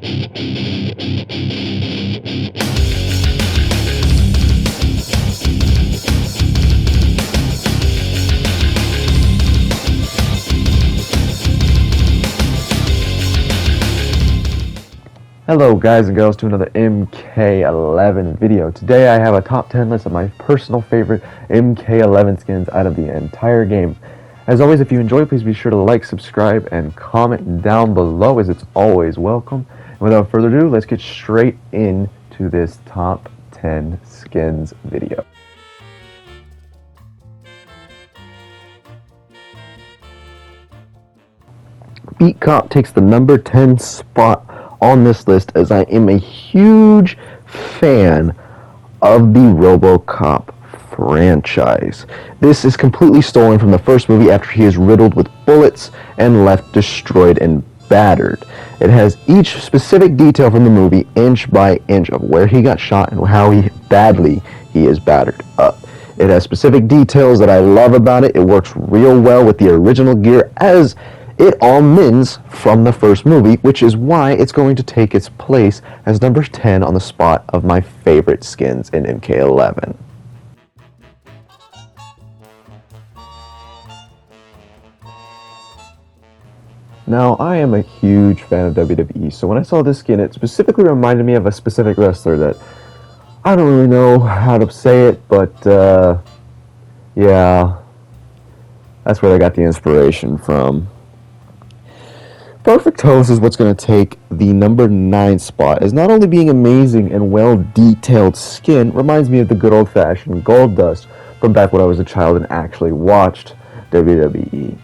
Hello guys and girls to another MK11 video. Today I have a top 10 list of my personal favorite MK11 skins out of the entire game. As always, if you enjoy, please be sure to like, subscribe, and comment down below, as it's always welcome. And without further ado, let's get straight into this top 10 skins video. Beat Cop takes the number 10 spot on this list, as I am a huge fan of the Robocop franchise. This is completely stolen from the first movie after he is riddled with bullets and left destroyed and battered. It has each specific detail from the movie, inch by inch, of where he got shot and how badly he is battered up. It has specific details that I love about it. It works real well with the original gear, as it all mins from the first movie, which is why it's going to take its place as number 10 on the spot of my favorite skins in MK11. Now, I am a huge fan of WWE, so when I saw this skin, it specifically reminded me of a specific wrestler that I don't really know how to say it, but yeah, that's where I got the inspiration from. Perfect Toast is what's going to take the number 9 spot, as not only being amazing and well-detailed skin reminds me of the good old-fashioned Gold Dust from back when I was a child and actually watched WWE.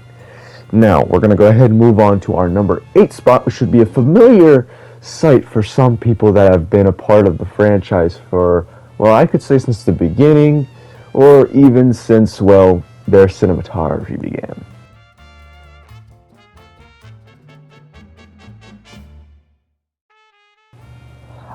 Now, we're going to go ahead and move on to our number 8 spot, which should be a familiar sight for some people that have been a part of the franchise for, well, I could say since the beginning, or even since, well, their cinematography began.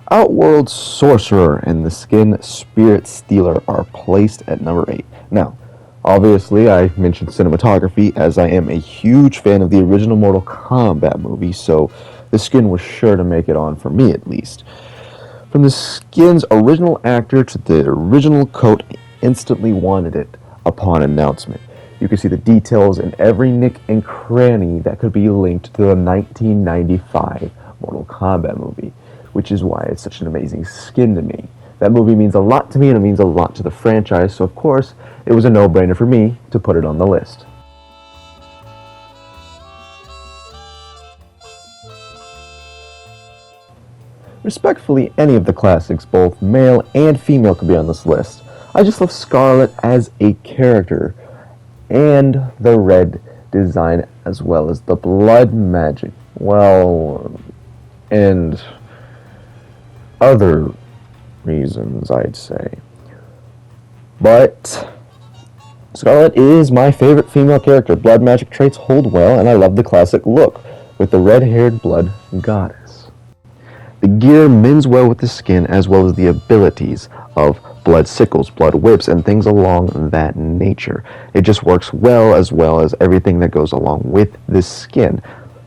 Outworld Sorcerer and the skin Spirit Stealer are placed at number 8. Now, obviously I mentioned cinematography, as I am a huge fan of the original Mortal Kombat movie, so the skin was sure to make it on, for me at least. From the skin's original actor to the original coat, I instantly wanted it upon announcement. You can see the details in every nick and cranny that could be linked to the 1995 Mortal Kombat movie, which is why it's such an amazing skin to me. That movie means a lot to me, and it means a lot to the franchise, so of course, it was a no-brainer for me to put it on the list. Respectfully, any of the classics, both male and female, could be on this list. I just love Scarlet as a character, and the red design, as well as the blood magic, well, and other reasons, I'd say. But Scarlet is my favorite female character. Blood magic traits hold well, and I love the classic look with the red-haired blood goddess. The gear mins well with the skin, as well as the abilities of blood sickles, blood whips, and things along that nature. It just works well as everything that goes along with this skin.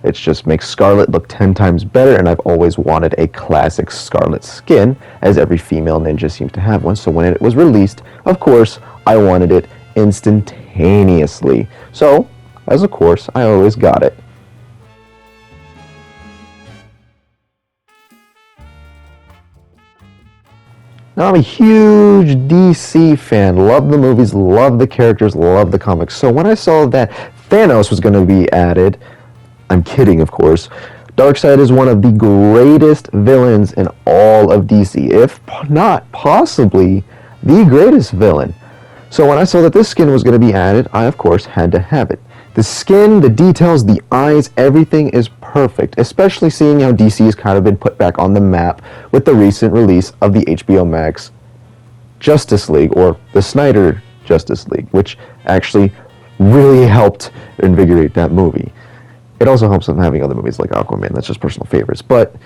It just makes Scarlet look 10 times better, and I've always wanted a classic Scarlet skin, as every female ninja seems to have one, so when it was released, of course, I wanted it instantaneously. So, as of course, I always got it. Now, I'm a huge DC fan, love the movies, love the characters, love the comics, so when I saw that Thanos was going to be added, I'm kidding, of course. Darkseid is one of the greatest villains in all of DC, if not possibly the greatest villain. So when I saw that this skin was going to be added, I of course had to have it. The skin, the details, the eyes, everything is perfect, especially seeing how DC has kind of been put back on the map with the recent release of the HBO Max Justice League, or the Snyder Justice League, which actually really helped invigorate that movie. It also helps them having other movies like Aquaman. That's just personal favorites. But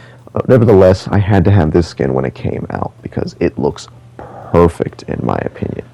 nevertheless, I had to have this skin when it came out because it looks perfect in my opinion.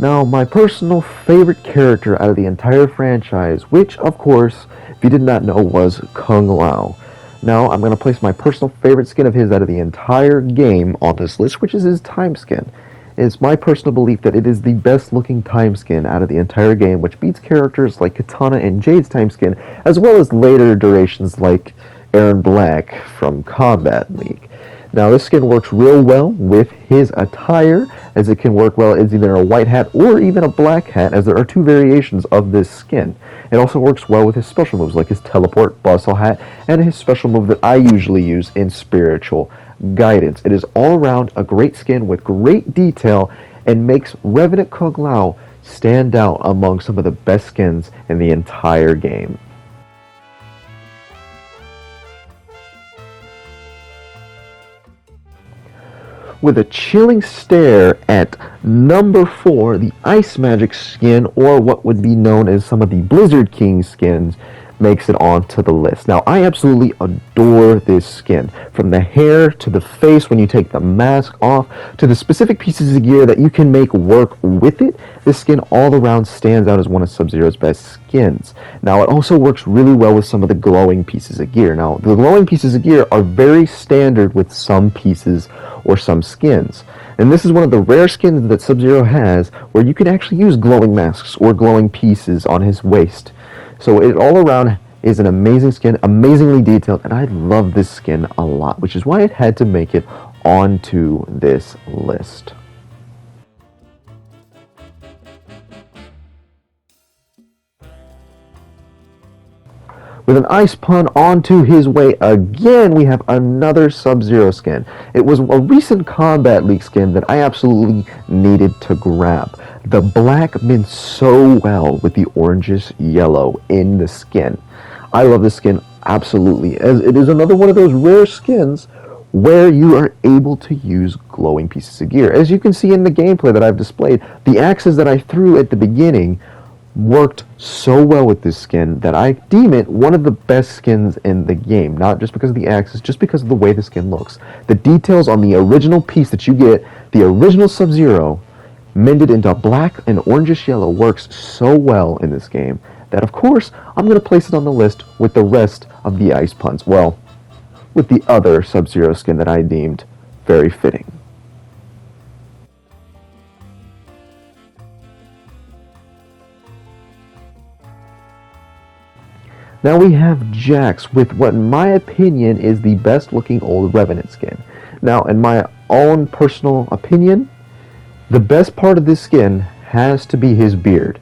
Now, my personal favorite character out of the entire franchise, which, of course, if you did not know, was Kung Lao. Now, I'm going to place my personal favorite skin of his out of the entire game on this list, which is his time skin. It's my personal belief that it is the best looking time skin out of the entire game, which beats characters like Katana and Jade's time skin, as well as later iterations like Aaron Black from Kombat League. Now, this skin works real well with his attire, as it can work well as either a white hat or even a black hat, as there are two variations of this skin. It also works well with his special moves, like his teleport, bustle hat, and his special move that I usually use in spiritual guidance. It is all around a great skin with great detail and makes Revenant Kung Lao stand out among some of the best skins in the entire game. With a chilling stare at number 4, the Ice Magic skin, or what would be known as some of the Blizzard King skins, makes it onto the list. Now, I absolutely adore this skin. From the hair to the face when you take the mask off, to the specific pieces of gear that you can make work with it, this skin all around stands out as one of Sub-Zero's best skins. Now, it also works really well with some of the glowing pieces of gear. Now, the glowing pieces of gear are very standard with some pieces or some skins. And this is one of the rare skins that Sub-Zero has where you can actually use glowing masks or glowing pieces on his waist. So it all around is an amazing skin, amazingly detailed, and I love this skin a lot, which is why it had to make it onto this list. With an ice pun onto his way again, we have another Sub-Zero skin. It was a recent Kombat League skin that I absolutely needed to grab. The black mints so well with the orangish yellow in the skin. I love this skin absolutely, as it is another one of those rare skins where you are able to use glowing pieces of gear. As you can see in the gameplay that I've displayed, the axes that I threw at the beginning worked so well with this skin that I deem it one of the best skins in the game. Not just because of the axes, just because of the way the skin looks. The details on the original piece that you get, the original Sub-Zero, mended into black and orangish yellow, works so well in this game that, of course, I'm going to place it on the list with the rest of the ice puns. Well, with the other Sub-Zero skin that I deemed very fitting. Now we have Jax with what in my opinion is the best looking old Revenant skin. Now, in my own personal opinion, the best part of this skin has to be his beard.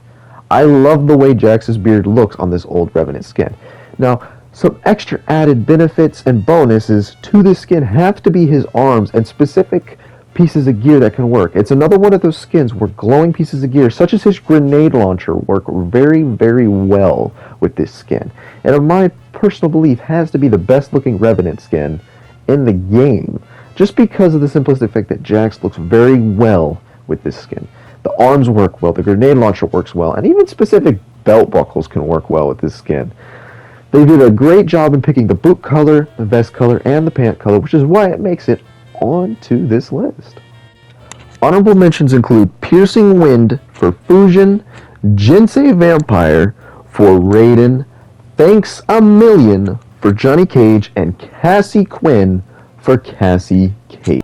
I love the way Jax's beard looks on this old Revenant skin. Now, some extra added benefits and bonuses to this skin have to be his arms and specific pieces of gear that can work. It's another one of those skins where glowing pieces of gear, such as his grenade launcher, work very, very well with this skin. And in my personal belief, has to be the best looking Revenant skin in the game, just because of the simplistic fact that Jax looks very well with this skin. The arms work well, the grenade launcher works well, and even specific belt buckles can work well with this skin. They did a great job in picking the boot color, the vest color, and the pant color, which is why it makes it onto this list. Honorable mentions include Piercing Wind for Fusion, Jinsei Vampire for Raiden, Thanks a Million for Johnny Cage, and Cassie Quinn for Cassie Cage.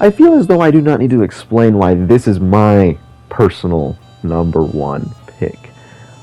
I feel as though I do not need to explain why this is my personal number one pick.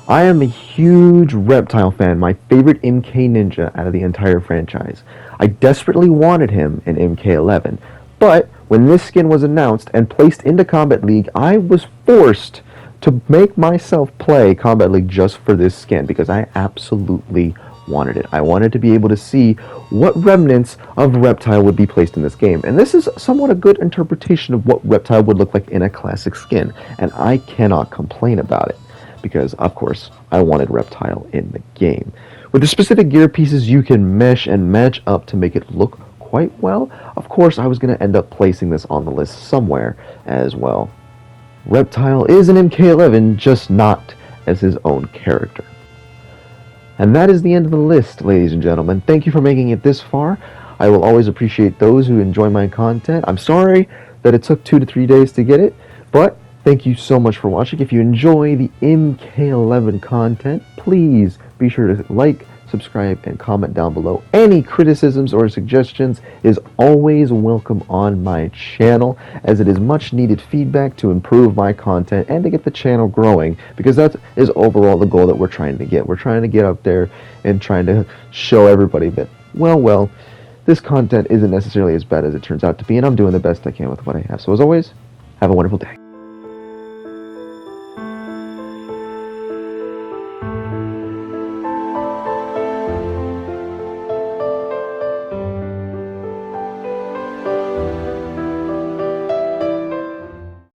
I am a huge Reptile fan, my favorite MK ninja out of the entire franchise. I desperately wanted him in MK11, but when this skin was announced and placed into Kombat League, I was forced to make myself play Kombat League just for this skin because I absolutely wanted it. I wanted to be able to see what remnants of Reptile would be placed in this game. And this is somewhat a good interpretation of what Reptile would look like in a classic skin, and I cannot complain about it. Because, of course, I wanted Reptile in the game. With the specific gear pieces you can mesh and match up to make it look quite well, of course I was going to end up placing this on the list somewhere as well. Reptile is an MK11, just not as his own character. And that is the end of the list, ladies and gentlemen. Thank you for making it this far. I will always appreciate those who enjoy my content. I'm sorry that it took 2 to 3 days to get it, but thank you so much for watching. If you enjoy the MK11 content, please be sure to like, subscribe, and comment down below. Any criticisms or suggestions is always welcome on my channel, as it is much needed feedback to improve my content and to get the channel growing, because that is overall the goal that we're trying to get. We're trying to get out there and trying to show everybody that, well, this content isn't necessarily as bad as it turns out to be, and I'm doing the best I can with what I have. So as always, have a wonderful day.